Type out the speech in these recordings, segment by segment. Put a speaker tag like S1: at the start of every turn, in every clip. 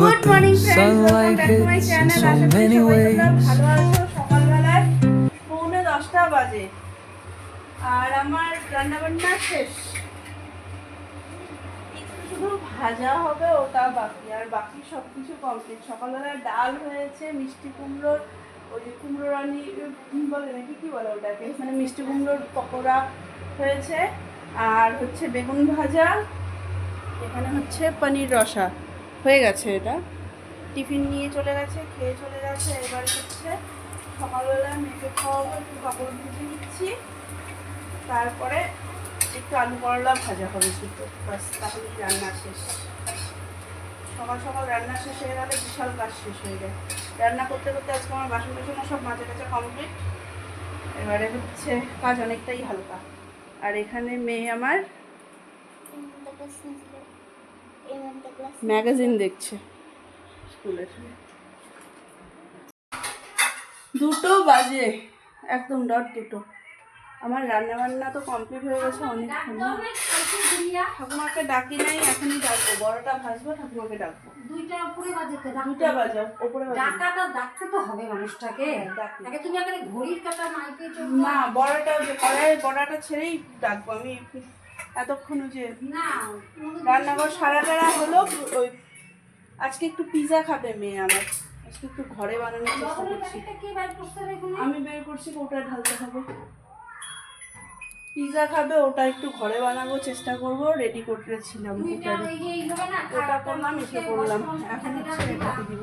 S1: Good morning friends, welcome back to my channel. আশা করি সবাই তোমরা ভালো আছো। সকালবেলায় 9:45 বাজে আর আমার রান্নাবান্না শেষ। একটু শুধু ভাজা হবে, ওটা বাকি, আর বাকি সব কিছু কমপ্লিট। সকালবেলায় ডাল হয়েছে, মিষ্টি কুমড়োর ওই যে কুমড়ো রানি বলে নাকি কী বলে ওটাকে, মানে মিষ্টি কুমড়োর পকোড়া হয়েছে, আর হচ্ছে বেগুন ভাজা, এখানে হচ্ছে পনির রসা হয়ে গেছে। এটা টিফিন নিয়ে চলে গেছে, খেয়ে চলে গেছে। এবার হচ্ছে সকালবেলা মেয়েকে খাওয়াবো, একটু কাপড় ভেজে নিচ্ছি, তারপরে একটু আলু করলা ভাজা হবে শুধু, বাস, তাহলে রান্না শেষ। সকাল সকাল রান্না শেষ হয়ে গেলে বিশাল কাজ শেষ হয়ে যায়। রান্না করতে করতে আজকে আমার বাসন টাসন সব মাজা টাচা কমপ্লিট। এবারে হচ্ছে কাজ অনেকটাই হালকা। আর এখানে মেয়ে আমার ম্যাগাজিন দেখছে স্কুলের। 2টো বাজে, একদম ডট 2টো। আমার রান্না বান্না তো কমপ্লিট হয়ে গেছে অনেকক্ষণ। ঠাকুমাকে ডাকি নাই, এখনই ডাকবো। বড়টা ভাজবো, ঠাকুমাকে ডাকবো।
S2: 2টা উপরে বাজে তো,
S1: 2টা বাজে ওপরে বাজে।
S2: ডাকাটা ডাকতে তো হবে মানুষটাকে। আগে তুমি আগে ঘড়ির কাঁটা মাইকে চল
S1: না, বড়টা যে কড়াই বড়াটা ছেড়েই ডাকবো আমি। এতক্ষণ যে
S2: না
S1: রান্নাঘর সারা টারা হলো। ওই আজকে একটু পিৎজা খাবে মেয়ে আমার, আজকে একটু ঘরে বানানোর চেষ্টা করছি। আমি বের করছি, ওটা ঢালতে হবে। পিৎজা খাবে, ওটা একটু ঘরে বানাবো চেষ্টা করব। রেডি করতেছিলাম, ওটা করলাম, এসে করলাম। এখন হচ্ছে রেডি দিব।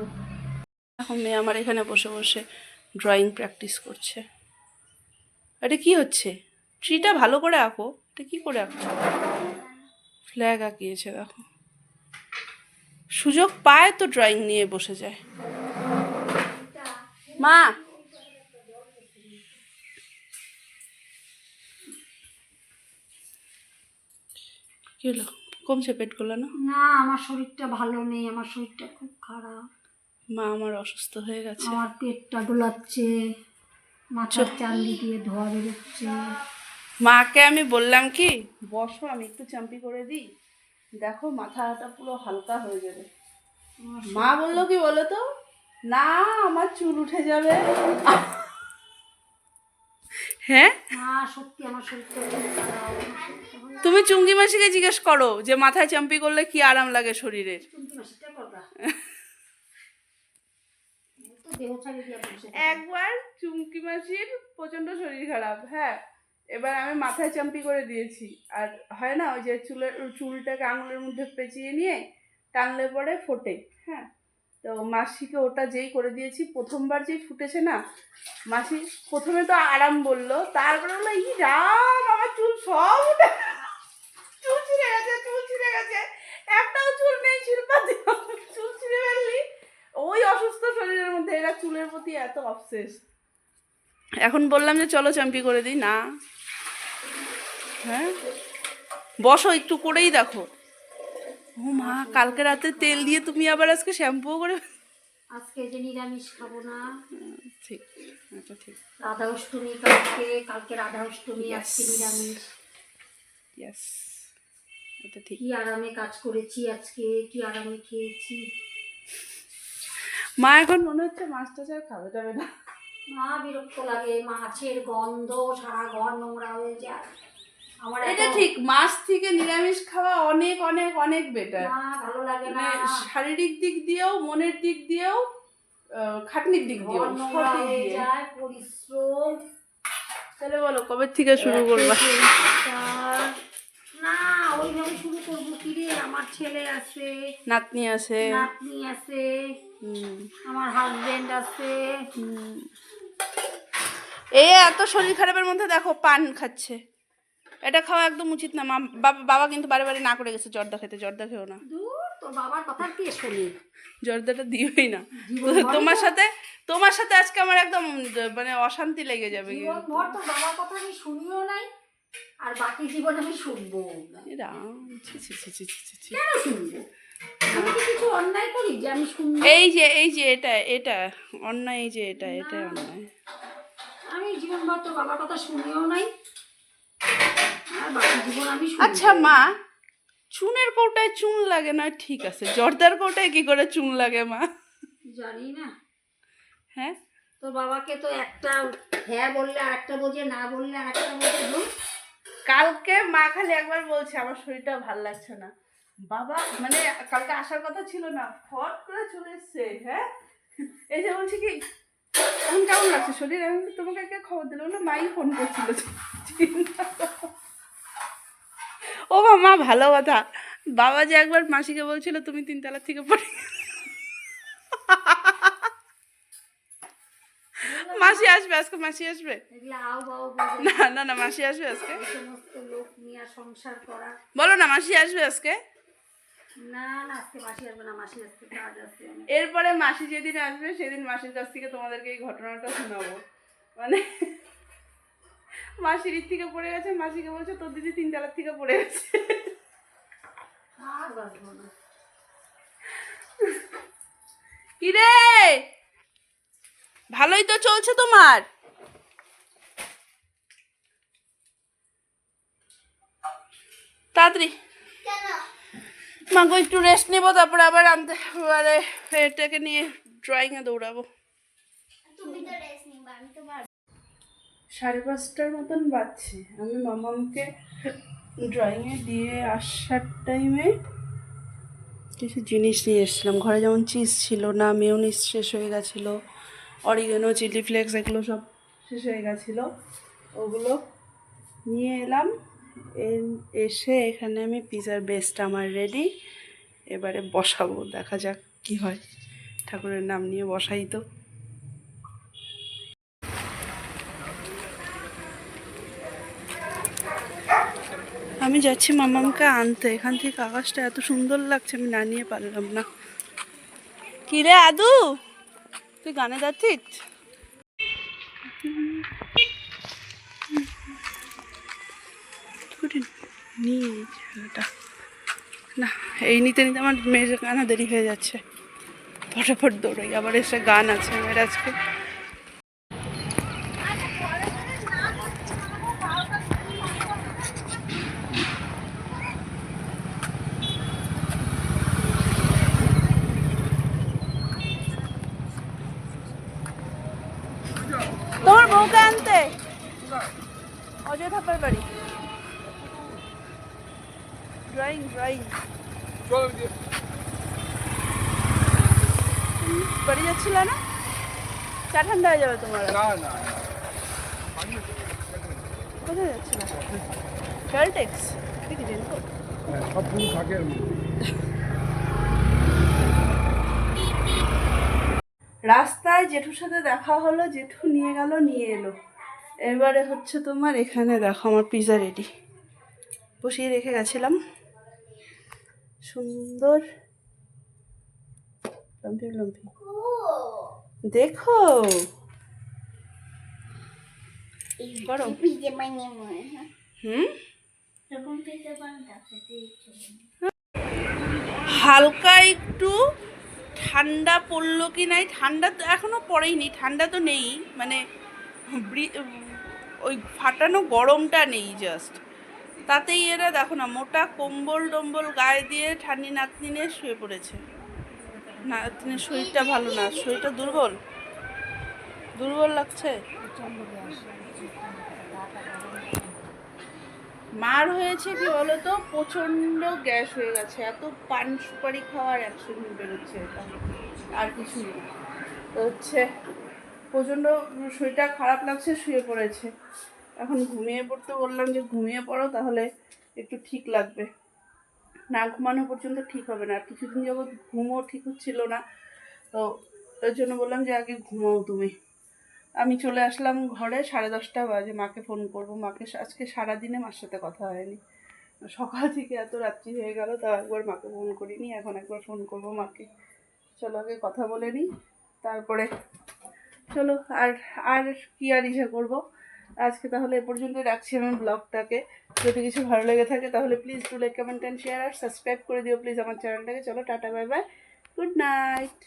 S1: এখন মেয়ে আমার এখানে বসে বসে ড্রয়িং প্র্যাকটিস করছে। এটা কি হচ্ছে? ট্রিটা ভালো করে আঁকো। এটা কি করে আঁকো? ফ্ল্যাগ আঁকিয়েছে দেখো। সুযোগ পায় তো ড্রয়িং নিয়ে বসে যায়। মা, কি হলো? কমছে পেটগুলো না?
S2: না, আমার শরীরটা ভালো নেই, আমার শরীরটা খুব খারাপ।
S1: মা আমার অসুস্থ হয়ে গেছে।
S2: আমার পেটটা দোলাচ্ছে, মাথার চান্দি দিয়ে ধোয়া বেরোচ্ছে।
S1: মাকে আমি বললাম কি, বসো আমি একটু চাম্পি করে দিই, দেখো মাথাটা পুরো হালকা হয়ে যাবে। মা বললো কি বলো তো, না আমার চুল উঠে যাবে। হ্যাঁ,
S2: না সত্যি আমার শরীরটা খুব খারাপ।
S1: তুমি চুঙ্গি মাসিকে জিজ্ঞেস করো যে মাথায় চাম্পি করলে কি আরাম লাগে শরীরের।
S2: তুমি মাসিটা করবা তো দেহ ছাড়িয়ে দিয়ে বসে।
S1: একবার চুমকি মাসির প্রচন্ড শরীর খারাপ, হ্যাঁ, এবার আমি মাথায় চাম্পি করে দিয়েছি। আর হয় না ওই যে চুলটাকে আঙুলের মধ্যে পেঁচিয়ে নিয়ে টানলে পরে ফোটে, হ্যাঁ, তো মাসিকে ওটা যেই করে দিয়েছি, প্রথমবার যেই ফুটেছে না, মাসি প্রথমে তো আরাম বললো, তারপরে বললো ই রাম আমার চুল সব উঠে, চুল ছিঁড়ে গেছে, চুল ছিঁড়ে গেছে, একটাও চুল নেই, শিল্পাতি চুল ছিঁড়ে ফেললি। ওই অসুস্থ শরীরের মধ্যে এরা চুলের প্রতি এত অবসেস। এখন বললাম যে চলো চাম্পি করে দিই, না, হ্যাঁ বসো একটু করেই দেখো। ও মা, কালকে রাতে তেল দিয়ে তুমি আবার আজকে শ্যাম্পুও করে।
S2: আজকে যে নিরামিষ খাবো না।
S1: ঠিক, আচ্ছা ঠিক।
S2: রাধা অষ্টমী কালকে, কালকে রাধা অষ্টমী, আজকে নিরামিষ।
S1: ইয়েস, এটা ঠিক।
S2: কি আরামে কাজ করেছি আজকে, কি আরামে খেয়েছি।
S1: মা এখন মনে হচ্ছে মাছ টাছ আর খাবে যাবে না।
S2: মা বিরক্ত লাগে, মাছের গন্ধ, সারা ঘর নোংরা হয়ে যায়। আমার
S1: এটা ঠিক, মাছ থেকে নিরামিষ খাওয়া অনেক অনেক অনেক বেটার।
S2: না ভালো লাগে না,
S1: শারীরিক দিক দিয়েও, মনের দিক দিয়েও, খাটনির দিক দিয়েও,
S2: ঘর নোংরা হয়ে যায়, পরিশ্রম।
S1: তাহলে বলো কবে থেকে শুরু করবা?
S2: না ওইভাবে শুরু করবো কি রে, আমার ছেলে আছে,
S1: নাতনি আছে,
S2: নাতনি আছে, আমার হাজবেন্ড আছে।
S1: এই এত শরীর খারাপের মধ্যে দেখো পান খাচ্ছে। এটা খাওয়া একদম উচিত না। মা বাবা কিন্তু বারে বারে না করে গেছে জর্দা খেতে। জর্দা খেও না।
S2: দূর, তোর বাবার কথা কে শুনি,
S1: জর্দাটা দিওই না। তোমার সাথে আজকে আমার একদম মানে অশান্তি লেগে যাবে।
S2: জীবনভর তোর বাবার কথা আমি শুনিও নাই, আর বাকি জীবন আমি শুনবো না। কেন শুনবো? আমি কি কিছু অন্যায় করি যে আমি শুনবো?
S1: এই যে এটা অন্যায়, এই যে এটা অন্যায়।
S2: আমি জীবনভর তোর বাবার কথা শুনিও নাই, আর বাকি জীবন আমি শুনবো।
S1: আচ্ছা মা, চুনের কৌটায় চুন লাগে না, ঠিক আছে, জর্দার কৌটায় কি করে চুন লাগে মা?
S2: জানি না।
S1: হ্যাঁ,
S2: তোর বাবাকে তো একটা হ্যাঁ বললে আর একটা বোঝে, না বললে আর একটা বোঝে।
S1: কালকে মা খালি একবার বলছে আমার শরীরটা ভাল লাগছে না, বাবা মানে কালকে আসার কথা ছিল না, ফট করে চলে এসছে। হ্যাঁ, এসে বলছে কি এখন কেমন লাগছে শরীর? আমি বলছি, তোমাকে কে খবর দিল? বললো মাই ফোন করছিল। ও মা, ভালো কথা। বাবা যে একবার মাসিকে বলছিল তুমি 3 তলা থেকে পড়ে, মাসি আসবে আজকে, মাসি আসবে।
S2: এগুলো আও বাও বোঝে
S1: না না না, মাসি আসবে আজকে।
S2: এই সমস্ত লোক নিয়ে সংসার করা।
S1: বলো না মাসি আসবে আজকে।
S2: না না, আজকে মাসি আসবে না, মাসি আজকে কাজ আছে অনেক।
S1: এরপরে মাসি যেদিন আসবে সেদিন মাসির কাছ থেকে তোমাদেরকে এই ঘটনাটা শোনাবো। মানে মাসির থেকে পড়ে গেছে, মাসিকে বলছে তোর দিদি 3 তলার থেকে পড়ে গেছে।
S2: আর বাঁচবো না।
S1: কিরে, ভালোই তো চলছে তোমার। তাড়াতাড়ি মাগো একটু রেস্ট নেবো, তারপরে আবার আনতে এবারে এটাকে নিয়ে ড্রয়িংয়ে দৌড়াবো। 5:30 মতন বাজছে। আমি মামাকে ড্রয়িংয়ে দিয়ে আসার টাইমে কিছু জিনিস নিয়ে এসেছিলাম ঘরে, যেমন চিজ ছিল না, মেয়োনিজ শেষ হয়ে গেছিলো, অরিগানো, চিলি ফ্লেক্স এগুলো সব শেষ হয়ে গেছিলো, ওগুলো নিয়ে এলাম। এসে এখানে আমি পিজার বেসটা আমার রেডি, এবারে বসাবো, দেখা যাক কি হয়। ঠাকুরের নাম নিয়ে বসাই তো। আমি যাচ্ছি মামামকে আনতে। এখান থেকে আকাশটা এত সুন্দর লাগছে, আমি না নিয়ে পারলাম না। কি রে আদু, তুই গানে যাচ্ছিস? না, এই নিতে নিতে আমার মেয়ের গানা দেরি হয়ে যাচ্ছে, ফটাফট দৌড়াই। আবার এসে গান আছে আমার আজকে। তোমার বউকে আনতে অজয় থাপার বাড়ি। ড্রয়িং ড্রয়িং বাড়ি যাচ্ছিল না? চা ঠান্ডা হয়ে যাবে তোমার। কোথায় যাচ্ছিল? ক্যালটেক্স দেখেছেন তো? রাস্তায় জেঠুর সাথে দেখা হলো, জেঠু নিয়ে গেল, নিয়ে এলো। এবারে হচ্ছে তোমার এখানে দেখো আমার পিজা রেডি, বসিয়ে রেখে গেছিলাম। সুন্দর লম্পি লম্পি, দেখো গরম। হালকা একটু ঠান্ডা পড়লো কি নাই, ঠান্ডা তো এখনো পড়েইনি, ঠান্ডা তো নেই, মানে ওই ফাটানো গরমটা নেই জাস্ট। তাতেই এরা দেখো না মোটা কম্বল টম্বল গায়ে দিয়ে ঠান্ডি নাতনি নিয়ে শুয়ে পড়েছে। নাতনির শরীরটা ভালো না, শরীরটা দুর্বল দুর্বল লাগছে। মার হয়েছে কি বলতো, প্রচণ্ড গ্যাস হয়ে গেছে, এত পান সুপারি খাওয়ার অ্যাকশন বেরোচ্ছে, এটা আর কিছু নেই। তো হচ্ছে প্রচণ্ড শরীরটা খারাপ লাগছে, শুয়ে পড়েছে। এখন ঘুমিয়ে পড়তে বললাম যে ঘুমিয়ে পড়ো, তাহলে একটু ঠিক লাগবে, না ঘুমানো পর্যন্ত ঠিক হবে না। আর কিছুদিন যাবৎ ঘুমও ঠিক হচ্ছিল না, তো ওই জন্য বললাম যে আগে ঘুমাও তুমি। আমি চলে আসলাম ঘরে, 10:30 বাজে। মাকে ফোন করব, মাকে আজকে সারাদিনে মার সাথে কথা হয়নি, সকাল থেকে এত রাত্রি হয়ে গেল, তাও একবার মাকে ফোন করিনি। এখন একবার ফোন করব মাকে। চলো আগে কথা বলে নিই, তারপরে চলো। আর আর কি আর ইচ্ছা করবো আজকে। তাহলে এ পর্যন্তই রাখছি আমি ব্লগটাকে। যদি কিছু ভালো লেগে থাকে তাহলে please do like, comment and share, আর সাবস্ক্রাইব করে দিও প্লিজ আমার চ্যানেলটাকে। চলো tata, bye bye, good night.